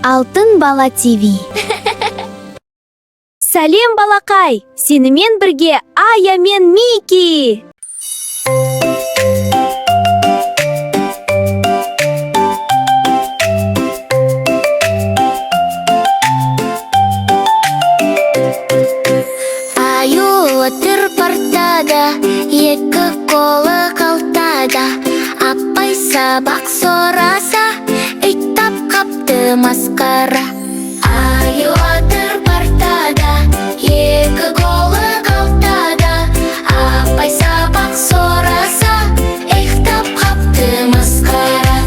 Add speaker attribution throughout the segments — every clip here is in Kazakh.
Speaker 1: Алтын бала ТВ. Сәлем балақай, сенімен бірге Ая мен Мики.
Speaker 2: Аю отыр партада, екі қолы қалтада. Апай сабақ сораса, үйтап қапты масқара. Аю отыр партада, екі қолы қалтада. Апай сабақ сораса, үйтап қапты масқара.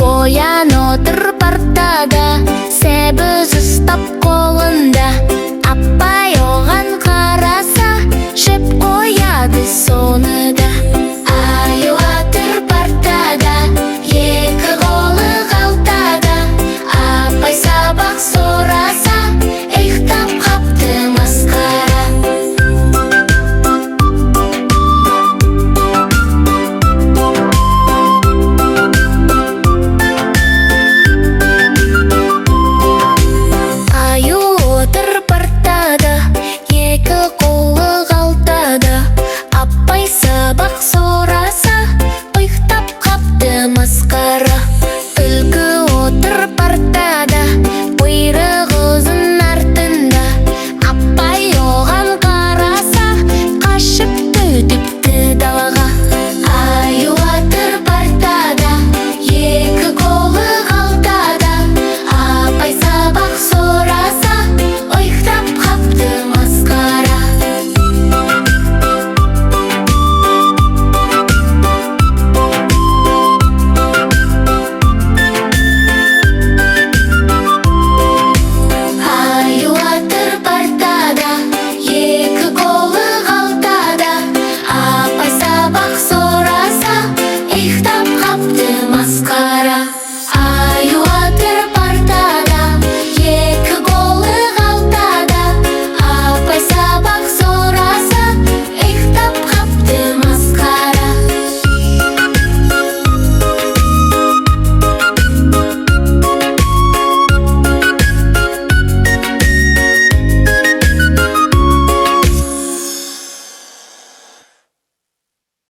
Speaker 2: Оян отыр партада, себіз ұстап қолында. Апай оған қараса, жеп қояды соны да.